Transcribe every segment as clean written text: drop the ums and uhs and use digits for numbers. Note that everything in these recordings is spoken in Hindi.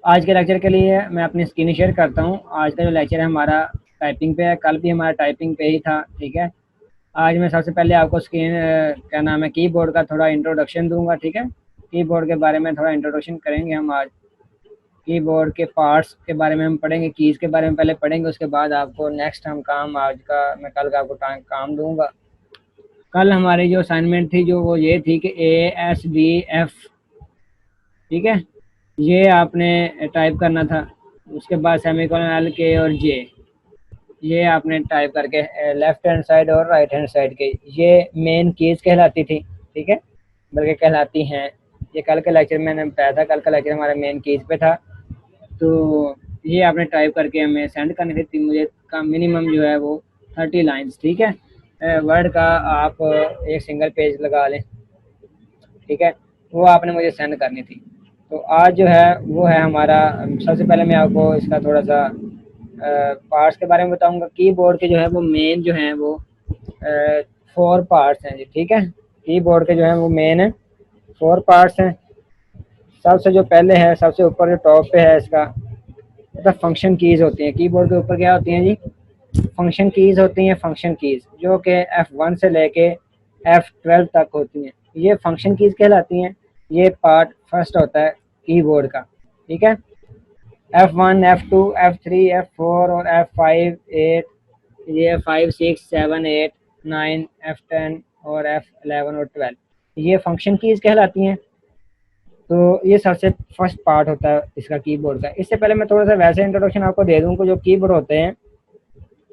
आज के लेक्चर के लिए मैं अपनी स्क्रीन शेयर करता हूँ। आज का जो लेक्चर है हमारा टाइपिंग पे है। कल भी हमारा टाइपिंग पे ही था, ठीक है। आज मैं सबसे पहले आपको स्क्रीन क्या नाम है कीबोर्ड का थोड़ा इंट्रोडक्शन दूंगा, ठीक है। कीबोर्ड के बारे में थोड़ा इंट्रोडक्शन करेंगे हम आज। कीबोर्ड के पार्ट्स के बारे में हम पढ़ेंगे, कीज़ के बारे में पहले पढ़ेंगे, उसके बाद आपको नेक्स्ट हम काम आज का मैं कल का आपको काम दूंगा। कल हमारी जो असाइनमेंट थी जो वो ये थी कि ASDF, ठीक है, ये आपने टाइप करना था। उसके बाद सेमीकोलन LK और J, ये आपने टाइप करके लेफ्ट हैंड साइड और राइट हैंड साइड के ये मेन कीज कहलाती थी, ठीक है, बल्कि कहलाती हैं। ये कल के लेक्चर में मैंने बताया था, कल का लेक्चर हमारा मेन कीज पे था। तो ये आपने टाइप करके हमें सेंड करनी थी। मुझे का मिनिमम जो है वो 30 लाइन्स, ठीक है। वर्ड का आप एक सिंगल पेज लगा लें, ठीक है। वो आपने मुझे सेंड करनी थी। तो आज जो है वो है हमारा, सबसे पहले मैं आपको इसका थोड़ा सा पार्ट्स के बारे में बताऊंगा। कीबोर्ड के जो है वो मेन जो है वो 4 पार्ट्स हैं जी, ठीक है। कीबोर्ड के जो है वो मेन 4 पार्ट्स हैं। सबसे जो पहले है, सबसे ऊपर जो टॉप पे है इसका, मतलब फंक्शन कीज होती हैं। कीबोर्ड के ऊपर क्या होती हैं जी? फंक्शन कीज होती हैं। फंक्शन कीज जो कि F1 से लेके F12 तक होती हैं, ये फंक्शन कीज कहलाती हैं। ये पार्ट फर्स्ट होता है कीबोर्ड का, ठीक है। F1, F2, F3, F4 और F5, 8, ये 5, 6, 7, 8, 9, F10 और F11 और 12 ये फंक्शन कीज कहलाती हैं। तो ये सबसे फर्स्ट पार्ट होता है इसका कीबोर्ड का। इससे पहले मैं थोड़ा सा वैसे इंट्रोडक्शन आपको दे दूं कि जो कीबोर्ड होते हैं,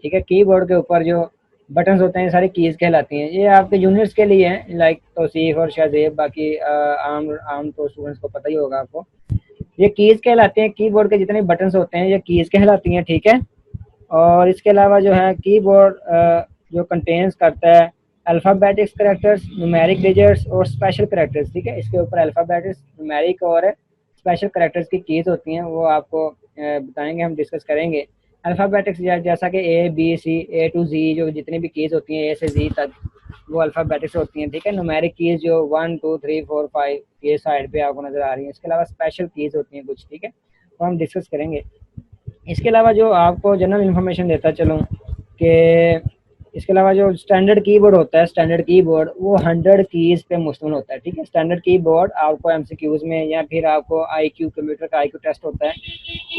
ठीक है, कीबोर्ड के ऊपर जो बटन्स होते हैं सारी कीज कहलाती हैं। ये आपके जूनियर्स के लिए हैं, लाइक तौसीफ और शाहजेब, बाकी आम आम तो स्टूडेंट्स को पता ही होगा आपको। ये कीज कहलाते हैं। कीबोर्ड के जितने बटन्स होते हैं ये कीज कहलाती हैं, ठीक है। और इसके अलावा जो है कीबोर्ड जो कंटेन्स करता है अल्फ़ाबेटिक्स करैक्टर्स, न्यूमेरिक डिजिट्स और स्पेशल करैक्टर्स, ठीक है। इसके ऊपर अल्फ़ाबेटिक्स, न्यूमेरिक और स्पेशल करैक्टर्स की कीज होती हैं, वो आपको बताएंगे, हम डिस्कस करेंगे। अल्फ़ाबेटिक्स जैसा कि A B C A to Z, जो जितनी भी कीज होती हैं A से Z तक, वो अल्फ़ाबेटिक्स होती हैं, ठीक है। न्यूमेरिक कीज जो 1 2 3 4 5 ये साइड पे आपको नज़र आ रही हैं। इसके अलावा स्पेशल कीज होती हैं कुछ, ठीक है, तो हम डिस्कस करेंगे। इसके अलावा जो आपको जनरल इन्फॉर्मेशन देता चलूँ कि इसके अलावा जो स्टैंडर्ड कीबोर्ड होता है, स्टैंडर्ड कीबोर्ड वो 100 कीज़ पे मुश्तमिल होता है, ठीक है। स्टैंडर्ड कीबोर्ड आपको MCQs में या फिर आपको IQ, कंप्यूटर का IQ टेस्ट होता है,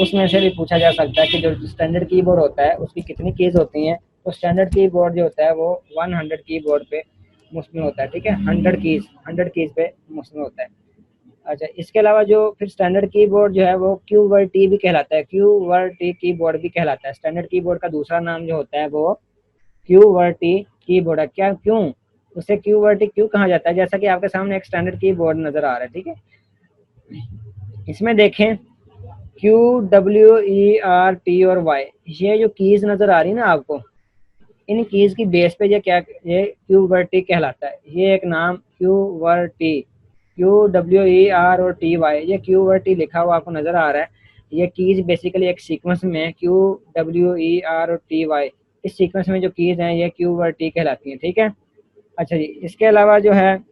उसमें से भी पूछा जा सकता है कि जो स्टैंडर्ड कीबोर्ड होता है उसकी कितनी कीज़ होती हैं। तो स्टैंडर्ड कीबोर्ड जो होता है वो 100 कीबोर्ड पे मुश्तमिल होता है, ठीक है। 100 कीज़ पे मुश्तमिल होता है। अच्छा, इसके अलावा जो फिर स्टैंडर्ड कीबोर्ड जो है वो QWERTY भी कहलाता है। QWERTY कीबोर्ड भी कहलाता है। स्टैंडर्ड कीबोर्ड का दूसरा नाम जो होता है वो QWERTY कीबोर्ड है। क्या, क्यों उसे QWERTY क्यों कहा जाता है? जैसा कि आपके सामने एक स्टैंडर्ड कीबोर्ड नजर आ रहा है, ठीक है। इसमें देखें QWERT और Y, ये जो कीज नजर आ रही है ना आपको, इन कीज की बेस पे ये क्या, ये QWERTY कहलाता है। ये एक नाम QWERTY, QWER और TY, ये QWERTY लिखा हुआ आपको नजर आ रहा है। ये कीज बेसिकली एक सीक्वेंस में QWER और TY, इस सीक्वेंस में जो कीज हैं ये QWERTY कहलाती हैं, ठीक है। अच्छा जी, इसके अलावा जो है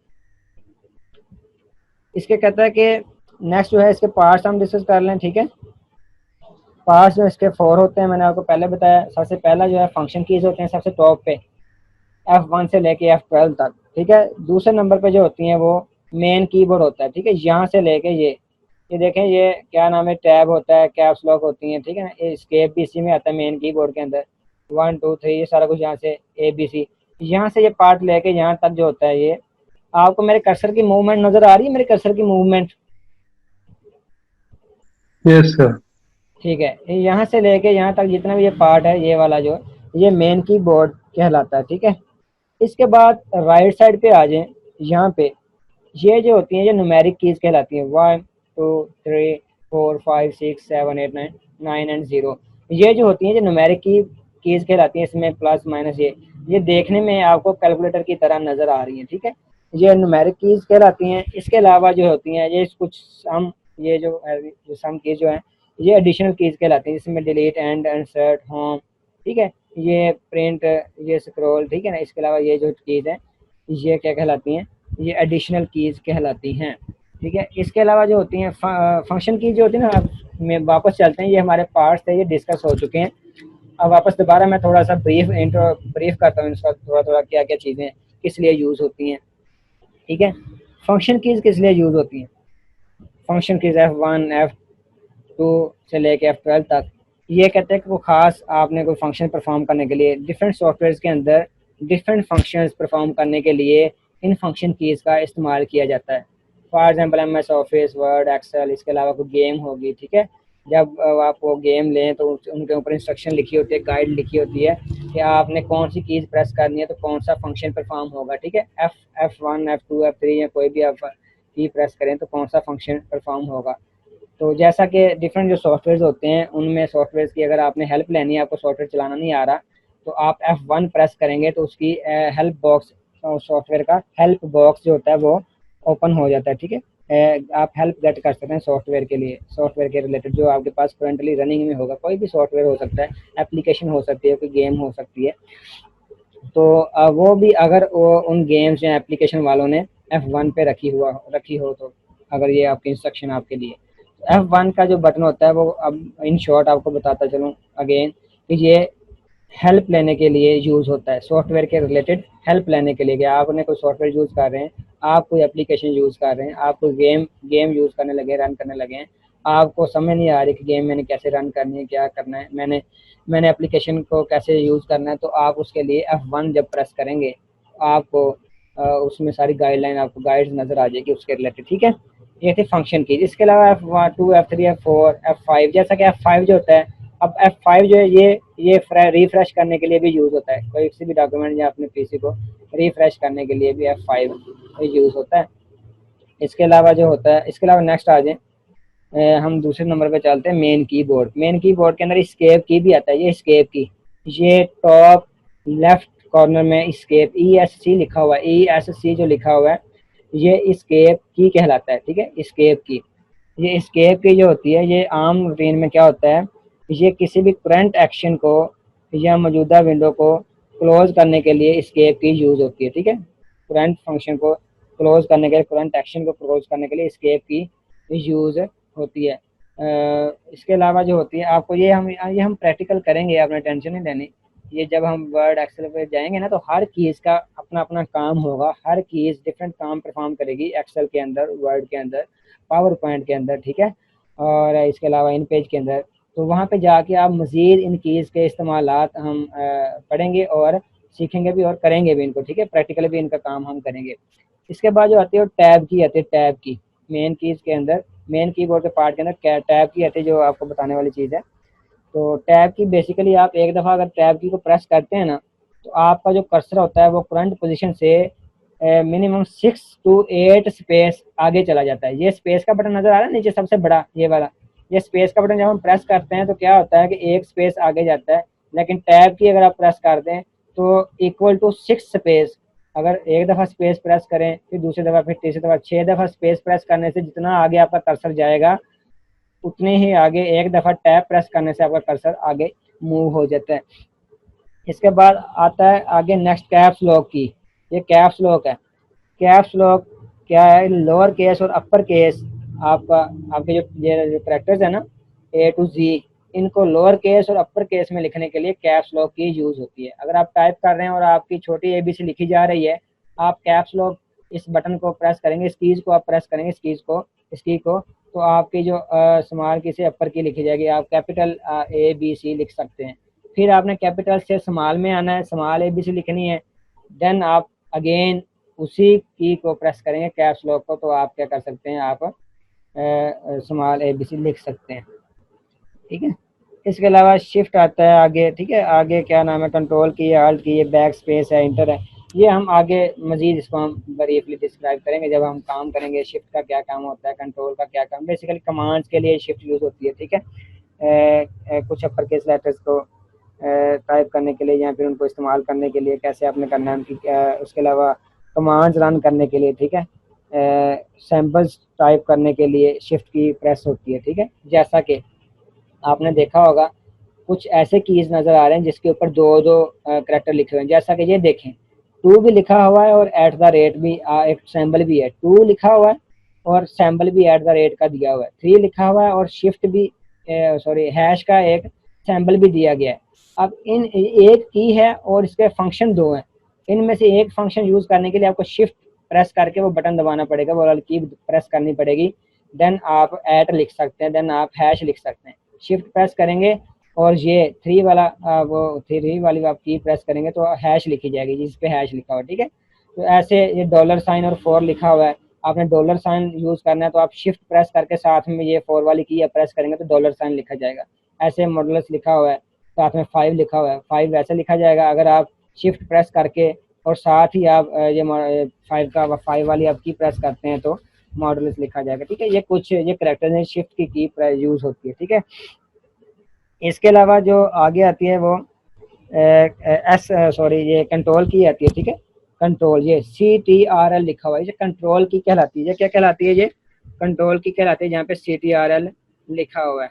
इसके कहता है कि नेक्स्ट जो है इसके पार्ट्स हम डिस्कस कर लें, ठीक है। पार्ट्स जो इसके 4 होते हैं, मैंने आपको पहले बताया। सबसे पहला जो है फंक्शन कीज होते हैं सबसे टॉप पे, F1 से लेके F12 तक, ठीक है। दूसरे नंबर पे जो होती हैं वो मेन कीबोर्ड होता है, ठीक है। यहाँ से लेके ये देखें, ये क्या नाम है, टैब होता है, कैप्स लॉक होती हैं, ठीक है ना। एस्केप भी इसी में आता है मेन कीबोर्ड के अंदर। 1 2 3 ये सारा कुछ यहाँ से ABC, यहाँ से ये पार्ट लेके यहाँ तक जो होता है, ये आपको मेरे कर्सर की मूवमेंट नजर आ रही है? मेरे कर्सर की मूवमेंट, यस सर। ठीक है। यहाँ से लेके यहाँ तक जितना भी ये पार्ट है, ये वाला जो, ये मेन कीबोर्ड कहलाता है, ठीक है। इसके बाद राइट साइड पे आ जाएं, यहाँ पे ये जो होती हैं ये न्यूमेरिक कीज कहलाती हैं। 1 2 3 4 5 6 7 8 9 9 एंड 0, ये जो होती हैं ये न्यूमेरिक की कीज कहलाती हैं। इसमें प्लस माइनस, ये देखने में आपको कैलकुलेटर की तरह नजर आ रही हैं, ठीक है। ये न्यूमेरिक कीज कहलाती हैं। इसके अलावा जो होती हैं ये कुछ सम, ये जो सम कीज जो है ये एडिशनल कीज कहलाती हैं, जिसमें डिलीट, एंड, इंसर्ट, होम, ठीक है, ये प्रिंट, ये स्क्रॉल, ठीक है ना। इसके अलावा ये जो कीज है ये क्या कहलाती हैं, ये एडिशनल कीज कहलाती हैं। ठीक है। इसके अलावा जो होती हैं फंक्शन की जो होती है ना, अब में वापस चलते हैं, ये हमारे पार्ट्स थे, ये डिस्कस हो चुके हैं। अब वापस दोबारा मैं थोड़ा सा ब्रीफ करता हूँ इसका, थोड़ा थोड़ा क्या क्या चीज़ें किस लिए यूज़ होती हैं। ठीक है। फंक्शन कीज़ किस लिए यूज़ होती हैं? फंक्शन कीज़ F1 F2 से लेके F12 तक, ये कहते हैं कि वो ख़ास आपने कोई फंक्शन परफॉर्म करने के लिए डिफरेंट सॉफ्टवेयर के अंदर डिफरेंट फंक्शंस परफॉर्म करने के लिए इन फंक्शन कीज़ का इस्तेमाल किया जाता है। For example MS office, word, Excel, इसके अलावा कोई गेम होगी, ठीक है। जब आप वो गेम लें तो उनके ऊपर इंस्ट्रक्शन लिखी होती है, गाइड लिखी होती है कि आपने कौन सी कीज़ प्रेस करनी है तो कौन सा फंक्शन परफॉर्म होगा, ठीक है। F1 F2 F3 या कोई भी आप की प्रेस करें तो कौन सा फंक्शन परफॉर्म होगा। तो जैसा कि डिफरेंट जो सॉफ्टवेयर होते हैं उनमें सॉफ्टवेयर की अगर आपने हेल्प लेनी है, आपको सॉफ्टवेयर चलाना नहीं आ रहा, तो आप F1 प्रेस करेंगे तो उसकी हेल्प बॉक्स, सॉफ्टवेयर का हेल्प बॉक्स जो होता है वो ओपन हो जाता है, ठीक है। आप हेल्प गेट कर सकते हैं सॉफ्टवेयर के लिए, सॉफ्टवेयर के रिलेटेड जो आपके पास करंटली रनिंग में होगा, कोई भी सॉफ्टवेयर हो सकता है, एप्लीकेशन हो सकती है, कोई गेम हो सकती है। तो वो भी अगर वो उन गेम्स या एप्लीकेशन वालों ने F1 पे रखी हो तो, अगर ये आपकी इंस्ट्रक्शन आपके लिए, F1 का जो बटन होता है वो, अब इन शॉर्ट आपको बताता चलूँ अगेन, कि ये हेल्प लेने के लिए यूज़ होता है, सॉफ्टवेयर के रिलेटेड हेल्प लेने के लिए, कि आपने कोई सॉफ्टवेयर यूज़ कर रहे हैं, आप कोई एप्लीकेशन यूज़ कर रहे हैं, आप कोई गेम यूज़ करने लगे, रन करने लगे हैं, आपको समझ नहीं आ रही कि गेम मैंने कैसे रन करनी है, क्या करना है, मैंने मैंने एप्लीकेशन को कैसे यूज़ करना है, तो आप उसके लिए F1 जब प्रेस करेंगे आपको उसमें सारी गाइडलाइन, आपको गाइड्स नज़र आ जाएगी उसके रिलेटेड, ठीक है। ये थी फंक्शन की। इसके अलावा F2 F3 F4 F5, जैसा कि F5 जो होता है, अब F5 जो है ये रिफ्रेश करने के लिए भी यूज़ होता है, कोई किसी भी डॉक्यूमेंट या अपने पीसी को रिफ्रेश करने के लिए भी F5 यूज़ होता है। इसके अलावा जो होता है, इसके अलावा नेक्स्ट आ जाए, हम दूसरे नंबर पे चलते हैं, मेन कीबोर्ड। मेन कीबोर्ड के अंदर एस्केप की भी आता है, ये एस्केप की, ये टॉप लेफ्ट कॉर्नर में एस्केप ESC लिखा हुआ है, ESC जो लिखा हुआ है ये एस्केप की कहलाता है, ठीक है। एस्केप की, ये एस्केप की जो होती है, ये आम रूटीन में क्या होता है, ये किसी भी करंट एक्शन को या मौजूदा विंडो को क्लोज करने के लिए एस्केप की यूज़ होती है, ठीक है। करंट फंक्शन को क्लोज करने के लिए, करंट एक्शन को क्लोज करने के लिए एस्केप की यूज़ होती है। इसके अलावा जो होती है, आपको ये हम प्रैक्टिकल करेंगे, आपने टेंशन नहीं लेनी। ये जब हम वर्ड एक्सेल पे जाएंगे ना, तो हर कीज़ का अपना अपना काम होगा, हर कीज़ डिफरेंट काम परफॉर्म करेगी एक्सेल के अंदर, वर्ड के अंदर, पावर पॉइंट के अंदर, ठीक है। और इसके अलावा इन पेज के अंदर, तो वहाँ पे जाके आप मज़ीद इन कीज़ के इस्तेमालात हम पढ़ेंगे और सीखेंगे भी और करेंगे भी इनको, ठीक है। प्रैक्टिकली भी इनका काम हम करेंगे। इसके बाद जो आती है वो टैब की आती है, टैब की मेन कीज़ के अंदर, मेन कीबोर्ड के पार्ट के अंदर टैब की आती है, जो आपको बताने वाली चीज़ है। तो टैब की बेसिकली आप एक दफ़ा अगर टैब की को प्रेस करते हैं ना, तो आपका जो कर्सर होता है वो करंट पोजीशन से मिनिमम 6 to 8 स्पेस आगे चला जाता है। ये स्पेस का बटन नज़र आ रहा है नीचे सबसे बड़ा, ये वाला, ये स्पेस का बटन जब हम प्रेस करते हैं तो क्या होता है कि एक स्पेस आगे जाता है, लेकिन टैब की अगर आप प्रेस कर दें तो इक्वल टू 6 स्पेस, अगर एक दफ़ा स्पेस प्रेस करें, फिर दूसरी दफ़ा, फिर तीसरी दफ़ा, 6 दफ़ा स्पेस प्रेस करने से जितना आगे आपका कर्सर जाएगा, उतने ही आगे एक दफ़ा टैब प्रेस करने से आपका कर्सर आगे मूव हो जाता है। इसके बाद आता है आगे नेक्स्ट कैप्स लॉक की। ये कैप्स लॉक है। कैप्स लॉक क्या है, लोअर केस और अपर केस, आपका आपके जो करेक्टर्स है ना A to Z, इनको लोअर केस और अपर केस में लिखने के लिए कैप्स लॉक की यूज़ होती है। अगर आप टाइप कर रहे हैं और आपकी छोटी ABC लिखी जा रही है, आप कैप्स लॉक इस बटन को प्रेस करेंगे, इस कीज़ को आप प्रेस करेंगे, इस की को, तो आपकी जो स्मॉल की से अपर की लिखी जाएगी, आप कैपिटल ABC लिख सकते हैं। फिर आपने कैपिटल से स्मॉल में आना है, स्मॉल ABC लिखनी है, देन आप अगेन उसी की को प्रेस करेंगे कैप्स लॉक को, तो आप क्या कर सकते हैं, आप स्मॉल ABC लिख सकते हैं, ठीक है। इसके अलावा शिफ्ट आता है आगे, ठीक है। आगे क्या नाम है, कंट्रोल की है, अल्ट की है, बैक स्पेस है, इंटर है। ये हम आगे मजीद इसको हम ब्रीफली डिस्क्राइब करेंगे जब हम काम करेंगे, शिफ्ट का क्या काम होता है, कंट्रोल का क्या काम, बेसिकली कमांड्स के लिए शिफ्ट यूज़ होती है, ठीक है। कुछ अपर केस लेटर्स को टाइप करने के लिए या फिर उनको इस्तेमाल करने के लिए कैसे आपने करना है उनकी, उसके अलावा कमांड्स रन करने के लिए, ठीक है। सैम्पल्स टाइप करने के लिए शिफ्ट की प्रेस होती है, ठीक है। जैसा कि आपने देखा होगा कुछ ऐसे कीज़ नज़र आ रहे हैं जिसके ऊपर दो दो करैक्टर लिखे हुए हैं, जैसा कि ये देखें, टू भी लिखा हुआ है और @ भी एक सिंबल भी है, टू लिखा हुआ है और सैम्बल भी एट द रेट का दिया हुआ है, 3 लिखा हुआ है, और शिफ्ट भी सॉरी हैश का एक सैम्बल भी दिया गया है। अब इन एक की है और इसके फंक्शन 2 हैं, इनमें से एक फंक्शन यूज़ करने के लिए आपको शिफ्ट प्रेस करके वो बटन दबाना पड़ेगा, वो वाली की प्रेस करनी पड़ेगी। देन आप एट लिख सकते हैं, देन आप हैश लिख सकते हैं। शिफ्ट प्रेस करेंगे और ये 3 वाला वो 3 वाली आप की प्रेस करेंगे तो हैश लिखी जाएगी जिस पे हैश लिखा हुआ है, ठीक है। तो ऐसे ये डॉलर साइन और 4 लिखा हुआ है, आपने डॉलर साइन यूज़ करना है तो आप शिफ्ट प्रेस करके साथ में ये 4 वाली की प्रेस करेंगे तो डॉलर साइन लिखा जाएगा। ऐसे मॉडुलस लिखा हुआ है, साथ में 5 लिखा हुआ है, 5 वैसे लिखा जाएगा। अगर आप शिफ्ट प्रेस करके और साथ ही आप ये 5 वाली आप की प्रेस करते हैं तो मॉडुलस लिखा जाएगा, ठीक है। ये कुछ ये करैक्टर्स हैं शिफ्ट की यूज़ होती है, ठीक है। इसके अलावा जो आगे आती है वो एस सॉरी ये कंट्रोल की आती है, ठीक है। कंट्रोल ये CTRL लिखा हुआ है, ये कंट्रोल की कहलाती है। ये क्या कहलाती है? ये कंट्रोल की कहलाती है, जहाँ पे CTRL लिखा हुआ है,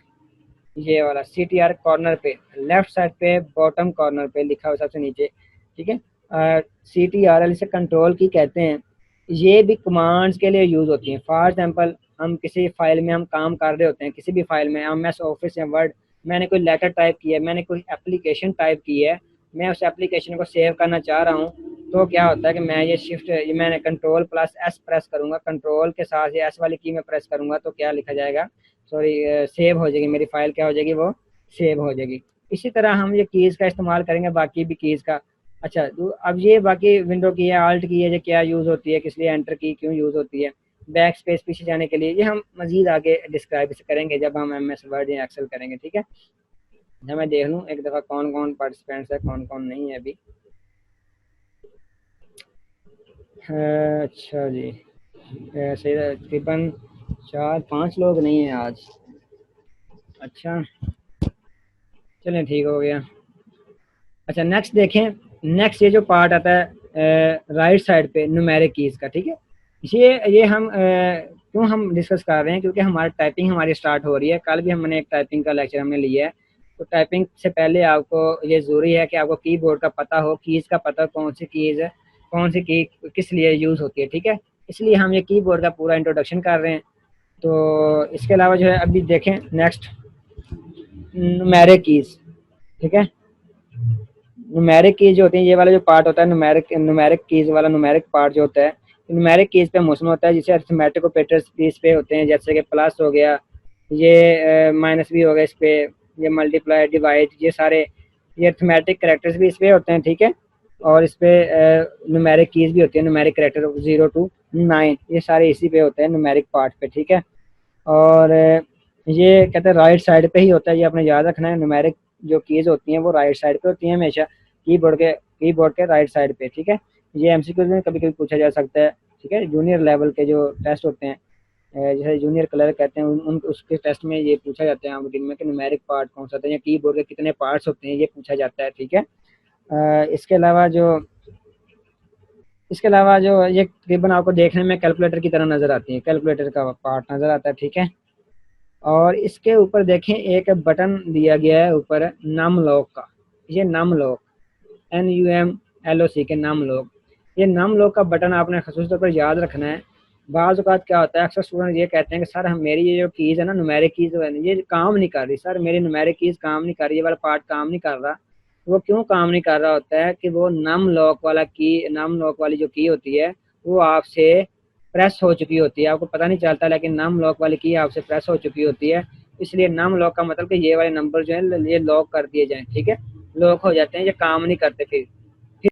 ये वाला CTR कॉर्नर पे लेफ्ट साइड पे बॉटम कॉर्नर पे लिखा हुआ सबसे नीचे, ठीक है। CTRL इसे कंट्रोल की कहते हैं। ये भी कमांड्स के लिए यूज़ होती हैं। फॉर एग्जांपल हम किसी फाइल में हम काम कर रहे होते हैं, किसी भी फाइल में, हम MS ऑफिस या वर्ड, मैंने कोई लेटर टाइप किया है, मैंने कोई एप्लीकेशन टाइप की है, मैं उस एप्लीकेशन को सेव करना चाह रहा हूँ, तो क्या होता है कि मैं ये मैंने कंट्रोल प्लस S प्रेस करूँगा, कंट्रोल के साथ ये S वाली की में प्रेस करूँगा तो क्या लिखा जाएगा, सॉरी सेव हो जाएगी मेरी फाइल, क्या हो जाएगी, वो सेव हो जाएगी। इसी तरह हम ये कीज़ का इस्तेमाल करेंगे बाकी भी कीज़ का। अच्छा तो अब ये बाकी विंडो की है, आल्ट की है, ये क्या यूज़ होती है, किस लिए एंटर की क्यों यूज़ होती है, बैक स्पेस पीछे जाने के लिए, ये हम मज़ीद आगे डिस्क्राइब करेंगे जब हम MS वर्ड या एक्सेल करेंगे, ठीक है। जब मैं देख लूँ एक दफ़ा कौन कौन पार्टिसिपेंट्स है, कौन कौन नहीं है अभी। अच्छा जी, ऐसे तकरीबन 4-5 लोग नहीं हैं आज। अच्छा चलें ठीक हो गया। अच्छा नेक्स्ट देखें, नेक्स्ट ये जो पार्ट आता है राइट साइड पे न्यूमेरिक कीज़ का, ठीक है। ये हम क्यों हम डिस्कस कर रहे हैं, क्योंकि हमारी टाइपिंग हमारी स्टार्ट हो रही है। कल भी हमने एक टाइपिंग का लेक्चर हमने लिया है, तो टाइपिंग से पहले आपको ये ज़रूरी है कि आपको कीबोर्ड का पता हो, कीज़ का पता, कौन सी कीज़ है, कौन सी की किस लिए यूज़ होती है, ठीक है। इसलिए हम ये कीबोर्ड का पूरा इंट्रोडक्शन कर रहे हैं। तो इसके अलावा जो है अभी देखें नेक्स्ट न्यूमेरिक कीज़, ठीक है। न्यूमेरिक कीज जो होती है, ये वाला जो पार्ट होता है न्यूमेरिक कीज वाला, न्यूमेरिक पार्ट जो होता है न्यूमेरिक कीज पे मुश्तमिल होता है, जिसे अरिथमेटिक ऑपरेटर्स कीज पे होते हैं, जैसे कि प्लस हो गया, ये माइनस भी हो गया इस पे, ये मल्टीप्लाई डिवाइड, ये सारे ये अरिथमेटिक कैरेक्टर्स भी इस पे होते हैं, ठीक है। और इस पे न्यूमेरिक कीज भी होती है, न्यूमेरिक कैरेक्टर 0 to 9, ये सारे इसी पे होते हैं न्यूमेरिक पार्ट पे, ठीक है। और ये कहते हैं राइट साइड पे ही होता है, ये आपने याद रखना है। न्यूमेरिक जो कीज़ होती हैं वो राइट साइड पे होती हैं हमेशा, कीबोर्ड के राइट साइड पे, ठीक है। ये MCQ में कभी कभी पूछा जा सकता है, ठीक है। जूनियर लेवल के जो टेस्ट होते हैं, जैसे जूनियर क्लर्क कहते हैं, उन उसके टेस्ट में ये पूछा जाता है आम दिन में कि न्यूमेरिक पार्ट कौन सा होता है या कीबोर्ड के कितने पार्ट्स होते हैं, ये पूछा जाता है, ठीक है। इसके अलावा जो ये तकरीबन आपको देखने में कैलकुलेटर की तरह नज़र आती है, कैलकुलेटर का पार्ट नज़र आता है, ठीक है। और इसके ऊपर देखें एक बटन दिया गया है ऊपर नम लॉक का, ये नम लॉक NUMLOC के नम लॉक, ये नम लॉक का बटन आपने ख़ास तौर पर याद रखना है। बाज़ औक़ात क्या होता है, अक्सर स्टूडेंट ये कहते हैं कि सर हम मेरी ये जो कीज़ है ना, न्यूमेरिक कीज़ है, ये काम नहीं कर रही सर, मेरी न्यूमेरिक कीज़ काम नहीं कर रही, ये वाला पार्ट काम नहीं कर रहा। वो क्यों काम नहीं कर रहा होता है कि वो नम लॉक वाली जो की होती है वो आपसे प्रेस हो चुकी होती है, आपको पता नहीं चलता, लेकिन नम लॉक वाली की आपसे प्रेस हो चुकी होती है। इसलिए नम लॉक का मतलब कि ये वाले नंबर जो है ये लॉक कर दिए जाएं, ठीक है, लॉक हो जाते हैं, ये काम नहीं करते फिर।